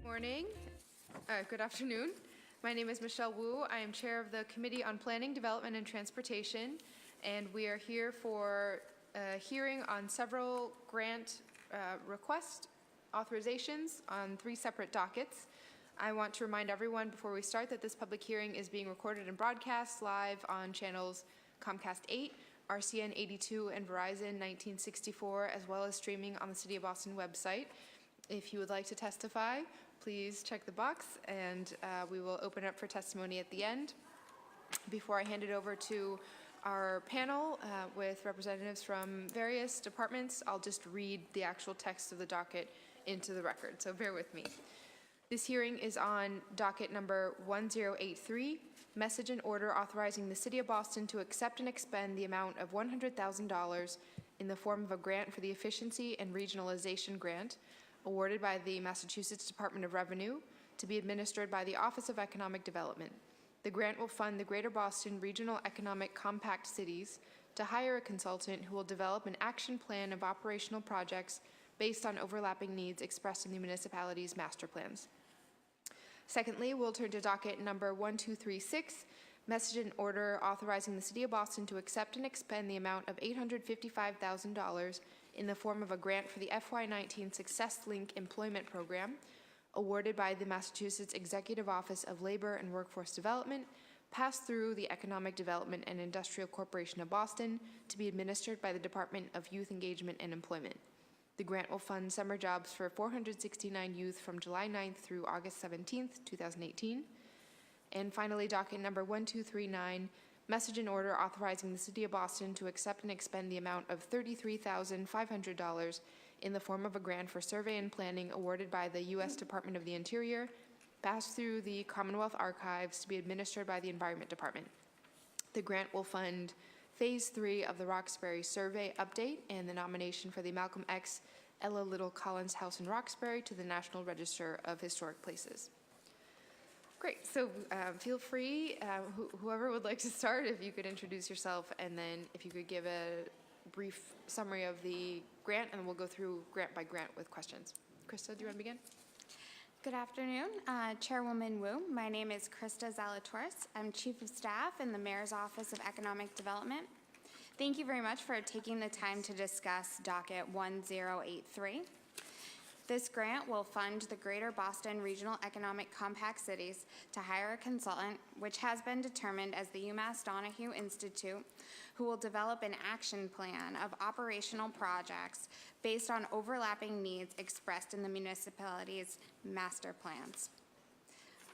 Morning. Good afternoon. My name is Michelle Wu. I am chair of the Committee on Planning, Development, and Transportation, and we are here for a hearing on several grant request authorizations on 3 separate dockets. I want to remind everyone before we start that this public hearing is being recorded and broadcast live on channels Comcast 8, RCN 82, and Verizon 1964, as well as streaming on the City of Boston website. If you would like to testify, please check the box, and we will open up for testimony at the end. Before I hand it over to our panel with representatives from various departments, I'll just read the actual text of the docket into the record, so bear with me. This hearing is on docket number 1083, message and order authorizing the City of Boston to accept and expend the amount of $100,000 in the form of a grant for the Efficiency and Regionalization Grant awarded by the Massachusetts Department of Revenue to be administered by the Office of Economic Development. The grant will fund the Greater Boston Regional Economic Compact Cities to hire a consultant who will develop an action plan of operational projects based on overlapping needs expressed in the municipality's master plans. Secondly, we'll turn to docket number 1236, message and order authorizing the City of Boston to accept and expend the amount of $855,000 in the form of a grant for the FY19 Success Link Employment Program awarded by the Massachusetts Executive Office of Labor and Workforce Development, passed through the Economic Development and Industrial Corporation of Boston to be administered by the Department of Youth Engagement and Employment. The grant will fund summer jobs for 469 youth from July 9th through August 17th, 2018. And finally, docket number 1239, message and order authorizing the City of Boston to accept and expend the amount of $33,500 in the form of a grant for survey and planning awarded by the U.S. Department of the Interior, passed through the Commonwealth Archives to be administered by the Environment Department. The grant will fund Phase 3 of the Roxbury Survey Update and the nomination for the Malcolm X Ella Little Collins House in Roxbury to the National Register of Historic Places. Great, so feel free, whoever would like to start, if you could introduce yourself, and then if you could give a brief summary of the grant, and we'll go through grant by grant with questions. Krista, do you want to begin? Good afternoon, Chairwoman Wu. My name is Krista Zalatoris. I'm Chief of Staff in the Mayor's Office of Economic Development. Thank you very much for taking the time to discuss docket 1083. This grant will fund the Greater Boston Regional Economic Compact Cities to hire a consultant, which has been determined as the UMass Donahue Institute, who will develop an action plan of operational projects based on overlapping needs expressed in the municipality's master plans.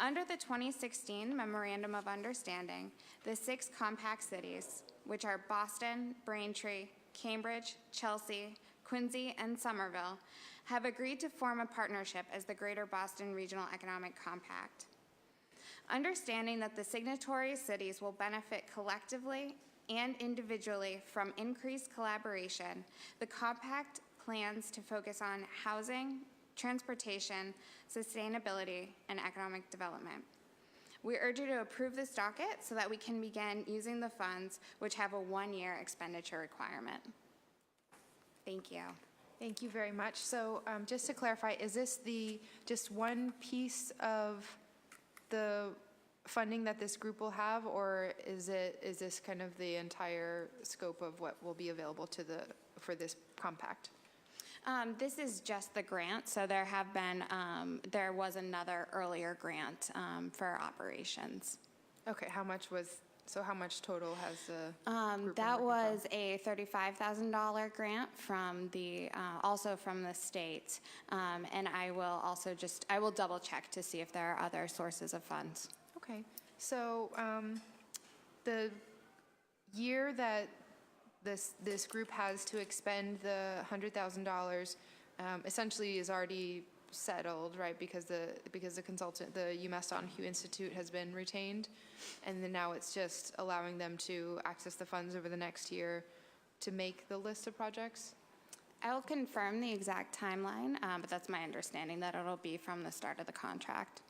Under the 2016 Memorandum of Understanding, the 6 compact cities, which are Boston, Braintree, Cambridge, Chelsea, Quincy, and Somerville, have agreed to form a partnership as the Greater Boston Regional Economic Compact. Understanding that the signatory cities will benefit collectively and individually from increased collaboration, the compact plans to focus on housing, transportation, sustainability, and economic development. We urge you to approve this docket so that we can begin using the funds, which have a 1-year expenditure requirement. Thank you. Thank you very much. So just to clarify, is this just one piece of the funding that this group will have, or is this kind of the entire scope of what will be available for this compact? This is just the grant. So there was another earlier grant for operations. Okay, how much total has the group that was a $35,000 grant from also from the state, and I will double check to see if there are other sources of funds. Okay, so the year that this group has to expend the $100,000 essentially is already settled, right? Because the consultant, the UMass Donahue Institute, has been retained, and then now it's just allowing them to access the funds over the next year to make the list of projects. I will confirm the exact timeline, but that's my understanding that it'll be from the start of the contract.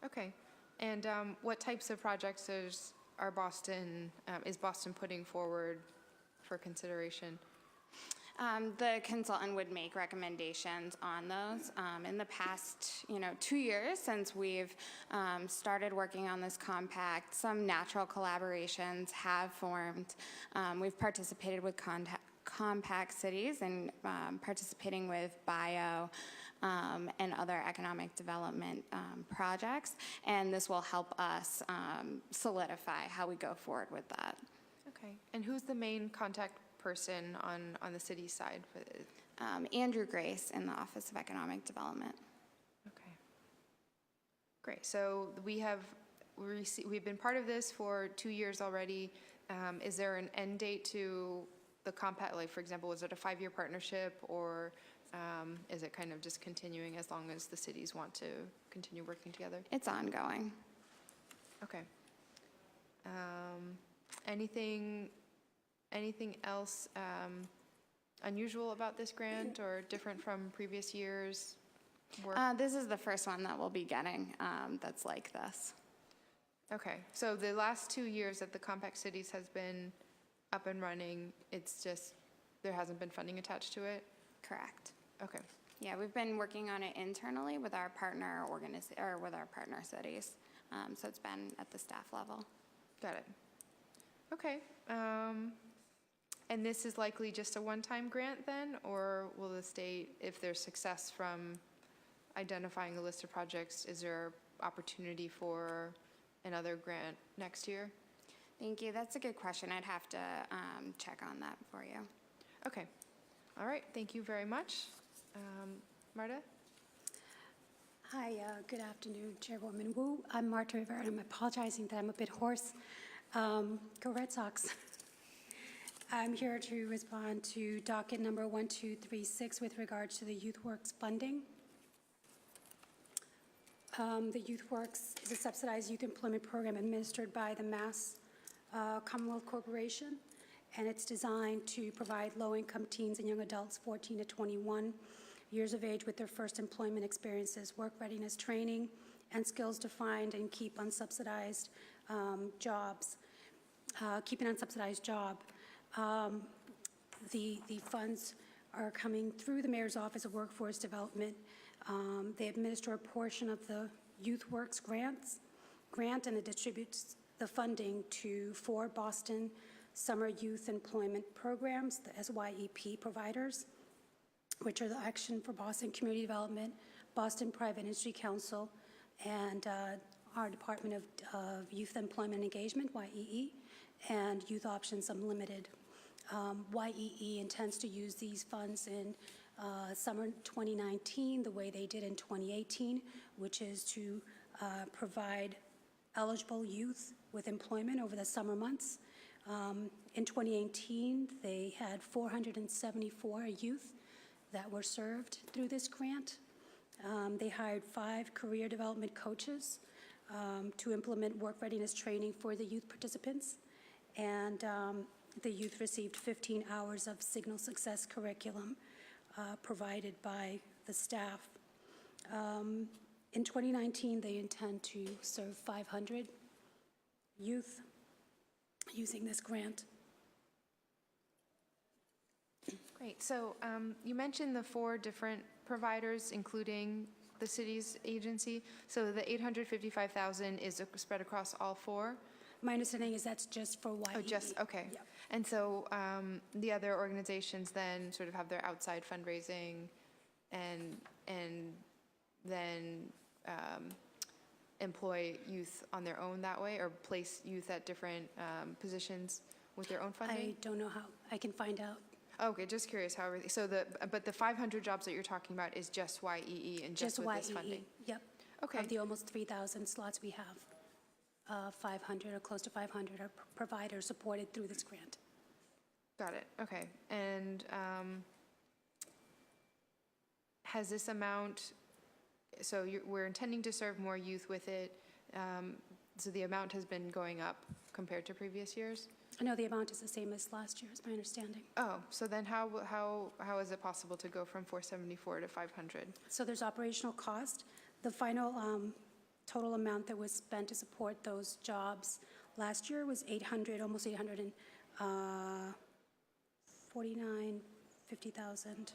Okay, and what types of projects is Boston putting forward for consideration? The consultant would make recommendations on those. In the past, 2 years since we've started working on this compact, some natural collaborations have formed. We've participated with compact cities and participating with bio and other economic development projects, and this will help us solidify how we go forward with that. Okay. And who's the main contact person on the city side? Andrew Grace in the Office of Economic Development. Okay. Great. So we've been part of this for 2 years already. Is there an end date to the compact? Like, for example, was it a 5-year partnership, or is it kind of just continuing as long as the cities want to continue working together? It's ongoing. Okay. Anything else unusual about this grant or different from previous years' work? This is the first one that we'll be getting that's like this. Okay, so the last 2 years that the Compact Cities has been up and running, it's just, there hasn't been funding attached to it? Correct. Okay. Yeah, we've been working on it internally with our partner with our partner cities. So it's been at the staff level. Got it. Okay. And this is likely just a one-time grant then, or will the state, if there's success from identifying a list of projects, is there opportunity for another grant next year? Thank you. That's a good question. I'd have to check on that for you. Okay. All right. Thank you very much. Marta? Hi, good afternoon, Chairwoman Wu. I'm Marta Rivera, and I'm apologizing that I'm a bit hoarse. Go Red Sox. I'm here to respond to docket number 1236 with regards to the YouthWorks funding. The YouthWorks is a subsidized youth employment program administered by the Mass Commonwealth Corporation, and it's designed to provide low-income teens and young adults 14 to 21 years of age with their first employment experiences, work readiness training, and skills to find and keep unsubsidized jobs. Keep an unsubsidized job. The funds are coming through the Mayor's Office of Workforce Development. They administer a portion of the YouthWorks grant, and it distributes the funding to 4 Boston Summer Youth Employment Programs, the SYEP providers, which are the Action for Boston Community Development, Boston Private Industry Council, and our Department of Youth Employment Engagement, YEE, and Youth Options Unlimited. YEE intends to use these funds in summer 2019 the way they did in 2018, which is to provide eligible youth with employment over the summer months. In 2018, they had 474 youth that were served through this grant. They hired 5 career development coaches to implement work readiness training for the youth participants, and the youth received 15 hours of Signal Success curriculum provided by the staff. In 2019, they intend to serve 500 youth using this grant. Great. So you mentioned the 4 different providers, including the city's agency. So the $855,000 is spread across all 4? My understanding is that's just for YEE. Oh, just, okay. Yep. And so the other organizations then sort of have their outside fundraising and then employ youth on their own that way, or place youth at different positions with their own funding? I don't know how. I can find out. Okay, just curious how everything, so but the 500 jobs that you're talking about is just YEE and just with YEE. this funding? Yep. Okay. Of the almost 3,000 slots we have, 500 or close to 500 are providers supported through this grant. Got it. Okay. And has this amount, so we're intending to serve more youth with it, so the amount has been going up compared to previous years? No, the amount is the same as last year, is my understanding. Oh, so then how is it possible to go from 474 to 500? So there's operational cost. The final total amount that was spent to support those jobs last year was almost 849, 50,000.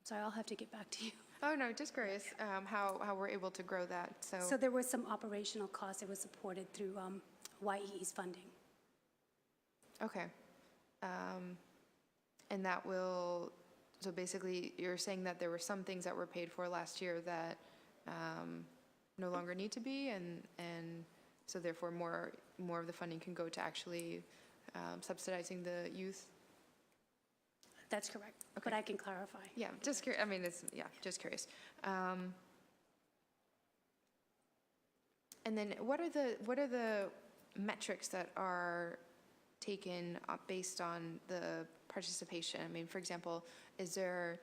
Sorry, I'll have to get back to you. Oh, no, just curious how we're able to grow that, So there was some operational costs that was supported through YEE's funding. Okay. And that will, so basically, you're saying that there were some things that were paid for last year that no longer need to be, and so therefore more of the funding can go to actually subsidizing the youth? That's correct, Okay. but I can clarify. Yeah, just curious, I mean, just curious. And then what are the metrics that are taken up based on the participation? I mean, for example, is there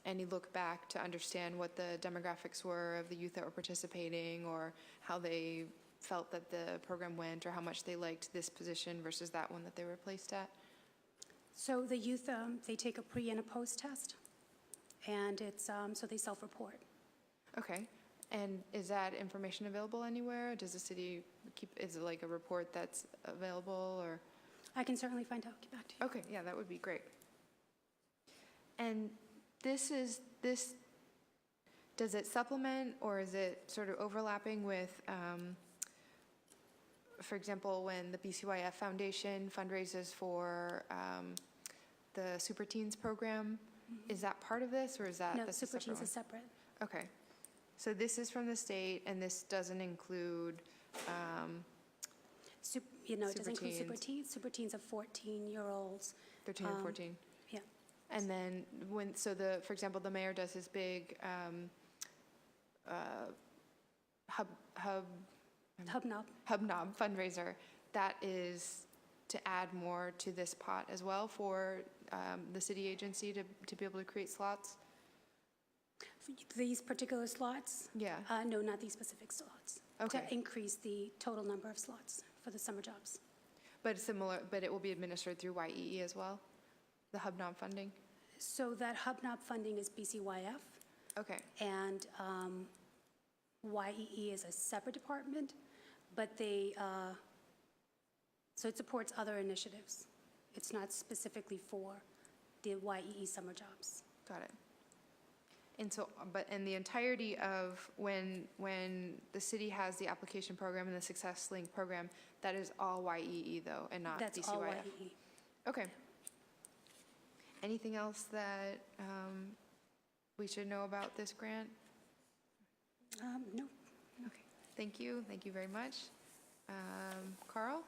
any look back to understand what the demographics were of the youth that were participating, or how they felt that the program went, or how much they liked this position versus that one that they were placed at? So the youth, they take a pre and a post test, and it's, so they self-report. Okay. And is that information available anywhere? Does the city keep, is it like a report that's available, or? I can certainly find out, get back to you. Okay, yeah, that would be great. And this, does it supplement, or is it sort of overlapping with, for example, when the BCYF Foundation fundraises for the Super Teens program? Is that part of this, or is that No, that's a Super separate Teens is separate. one? Okay. So this is from the state, and this doesn't include, It doesn't Super include Super Teens. Teens. Super Teens are 14-year-olds. 13 and 14? Yeah. And then for example, the mayor does his big Hubnob. fundraiser, that is to add more to this pot as well for the city agency to be able to create slots? These particular slots? Yeah. No, not these specific slots. Okay. To increase the total number of slots for the summer jobs. But it will be administered through YEE as well, the Hubnob funding? So that Hubnob funding is BCYF, Okay. and YEE is a separate department, but so it supports other initiatives. It's not specifically for the YEE summer jobs. Got it. And so, in the entirety of when the city has the application program and the Success Link program, that is all YEE though, and not That's BCYF? all YEE. Okay. Anything else that we should know about this grant? No. Okay. Thank you. Thank you very much. Carl?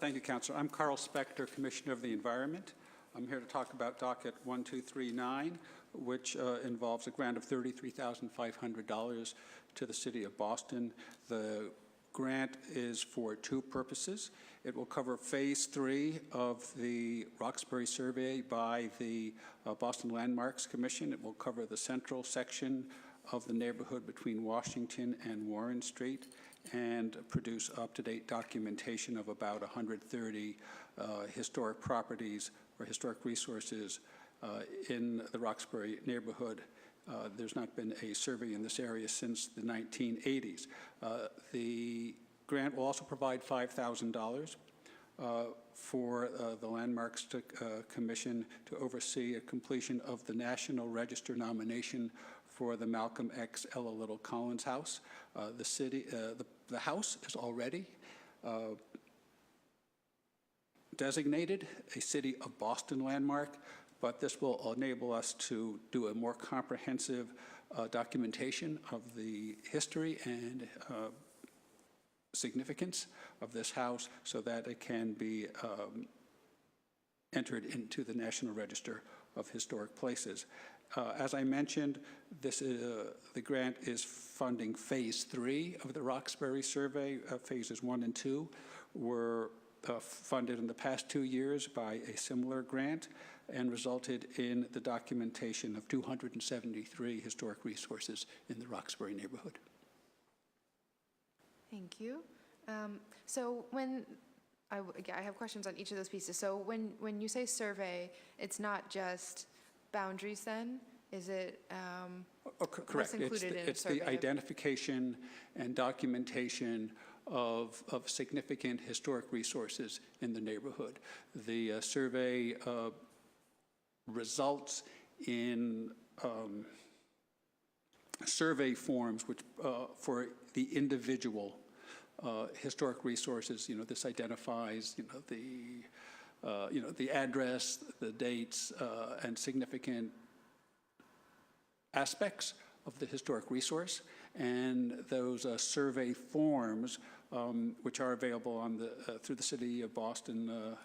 Thank you, Councilor. I'm Carl Spector, Commissioner of the Environment. I'm here to talk about docket 1239, which involves a grant of $33,500 to the city of Boston. The grant is for two purposes. It will cover Phase 3 of the Roxbury survey by the Boston Landmarks Commission. It will cover the central section of the neighborhood between Washington and Warren Street, and produce up-to-date documentation of about 130 historic properties or historic resources in the Roxbury neighborhood. There's not been a survey in this area since the 1980s. The grant will also provide $5,000 for the Landmarks Commission to oversee a completion of the National Register nomination for the Malcolm X. Ella Little Collins House. The house is already designated a City of Boston landmark, but this will enable us to do a more comprehensive documentation of the history and significance of this house so that it can be entered into the National Register of Historic Places. As I mentioned, the grant is funding Phase 3 of the Roxbury survey. Phases 1 and 2 were funded in the past 2 years by a similar grant and resulted in the documentation of 273 historic resources in the Roxbury neighborhood. Thank you. So I have questions on each of those pieces. So when you say survey, it's not just boundaries then? Is it, Correct. what's included in a It's survey? the identification and documentation of significant historic resources in the neighborhood. The survey results in survey forms which for the individual historic resources. This identifies the address, the dates, and significant aspects of the historic resource. And those survey forms, which are available on through the City of Boston,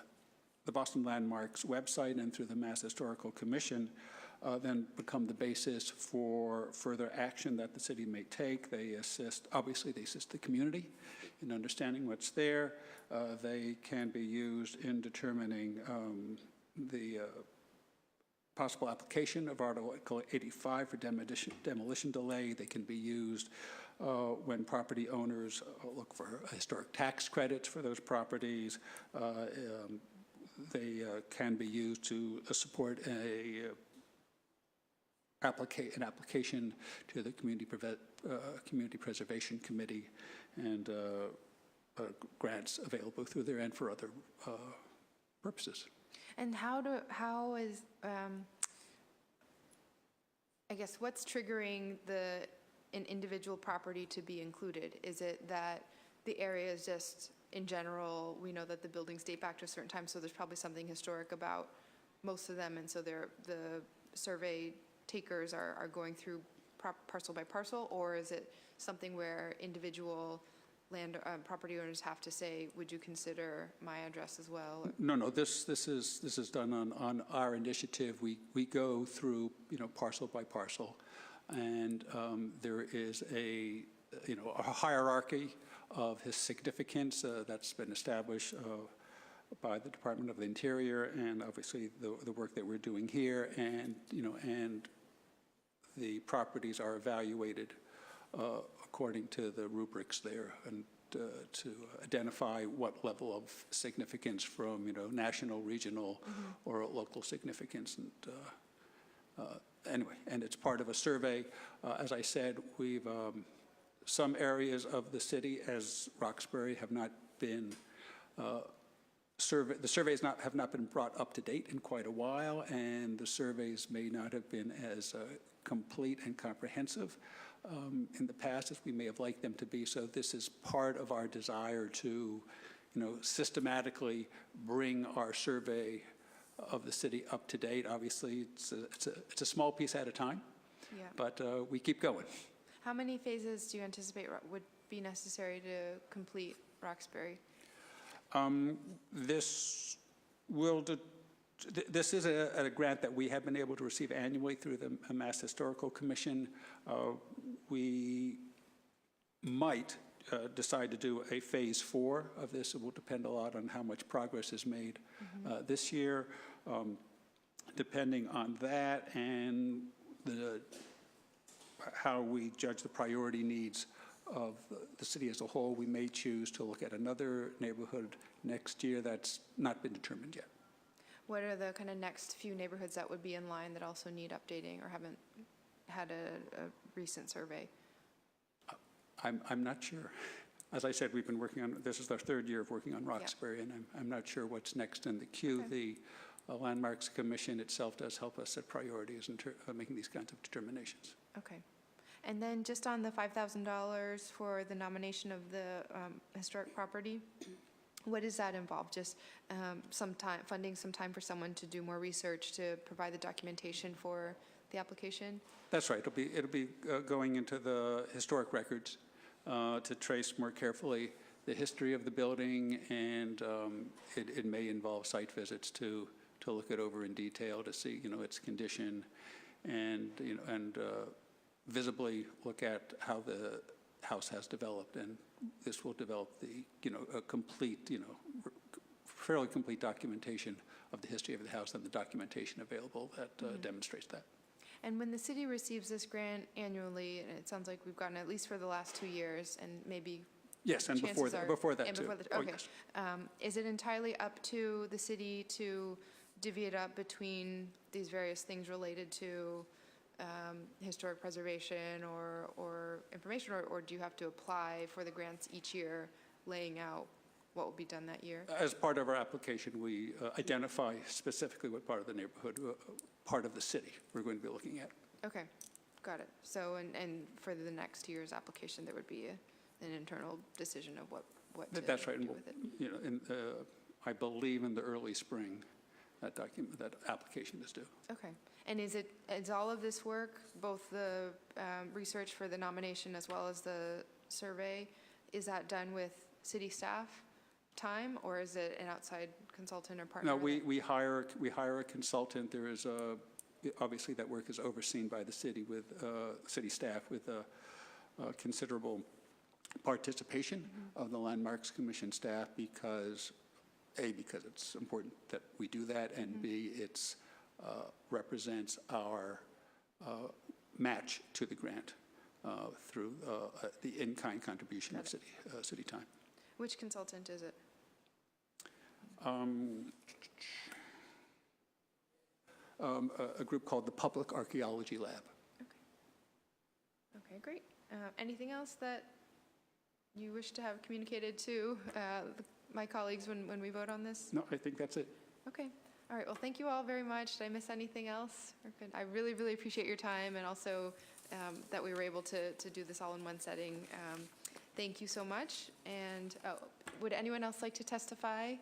the Boston Landmarks website, and through the Mass Historical Commission, then become the basis for further action that the city may take. They obviously they assist the community in understanding what's there. They can be used in determining the possible application of Article 85 for demolition delay. They can be used when property owners look for historic tax credits for those properties. They can be used to support an application to the Community Preservation Committee, and grants available through there and for other purposes. And how is, I guess, what's triggering an individual property to be included? Is it that the area is just, in general, we know that the buildings date back to a certain time, so there's probably something historic about most of them, and so the survey takers are going through parcel by parcel, or is it something where individual property owners have to say, would you consider my address as well? No. This is done on our initiative. We go through parcel by parcel, and there is a hierarchy of his significance that's been established by the Department of the Interior, and obviously the work that we're doing here, and the properties are evaluated according to the rubrics there, and to identify what level of significance from national, regional, or local significance. And anyway, and it's part of a survey. As I said, we've some areas of the city, as Roxbury, have not been the surveys have not been brought up to date in quite a while, and the surveys may not have been as complete and comprehensive in the past as we may have liked them to be. So this is part of our desire to, systematically bring our survey of the city up to date. Obviously, it's a small piece at a time, Yeah. but we keep going. How many phases do you anticipate would be necessary to complete Roxbury? This is a grant that we have been able to receive annually through the Mass Historical Commission. We might decide to do a phase 4 of this. It will depend a lot on how much progress is made this year. Depending on that and how we judge the priority needs of the city as a whole, we may choose to look at another neighborhood next year. That's not been determined yet. What are the kind of next few neighborhoods that would be in line that also need updating or haven't had a recent survey? I'm not sure. As I said, we've been working on, this is our 3rd year of working on Roxbury, and I'm not sure what's next in the queue. Okay. The Landmarks Commission itself does help us set priorities in making these kinds of determinations. Okay. And then just on the $5,000 for the nomination of the historic property, what does that involve? Just funding some time for someone to do more research to provide the documentation for the application? That's right. It'll be going into the historic records to trace more carefully the history of the building, and it may involve site visits to look it over in detail to see its condition, and visibly look at how the house has developed, and this will develop the a complete fairly complete documentation of the history of the house and the documentation available that demonstrates that. And when the city receives this grant annually, and it sounds like we've gotten at least for the last 2 years, and maybe yes, and before chances that, before that and too. before the, Oh, okay. yes. Is it entirely up to the city to divvy it up between these various things related to historic preservation or information, or do you have to apply for the grants each year laying out what will be done that year? As part of our application, we identify specifically what part of the neighborhood, part of the city we're going to be looking at. Okay, got it. So, and for the next year's application, there would be an internal decision of what to That's right. do And with it? you know, I believe in the early spring, that application is due. Okay. And is all of this work, both the research for the nomination as well as the survey, is that done with city staff time, or is it an outside consultant or partner? No, we hire a consultant. There is obviously that work is overseen by the city with city staff with considerable participation of the Landmarks Commission staff because it's important that we do that, and B, it's represents our match to the grant through the in-kind contribution of city time. Which consultant is it? A group called the Public Archaeology Lab. Okay, great. Anything else that you wish to have communicated to my colleagues when we vote on this? No, I think that's it. Okay. All right. Well, thank you all very much. Did I miss anything else? We're good. I really, really appreciate your time, and also that we were able to do this all in one setting. Thank you so much. And would anyone else like to testify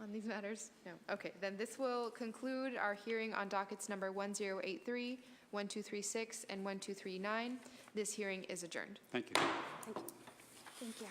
on these matters? No. Okay. Then this will conclude our hearing on dockets number 1083, 1236, and 1239. This hearing is adjourned. Thank you. Thank you.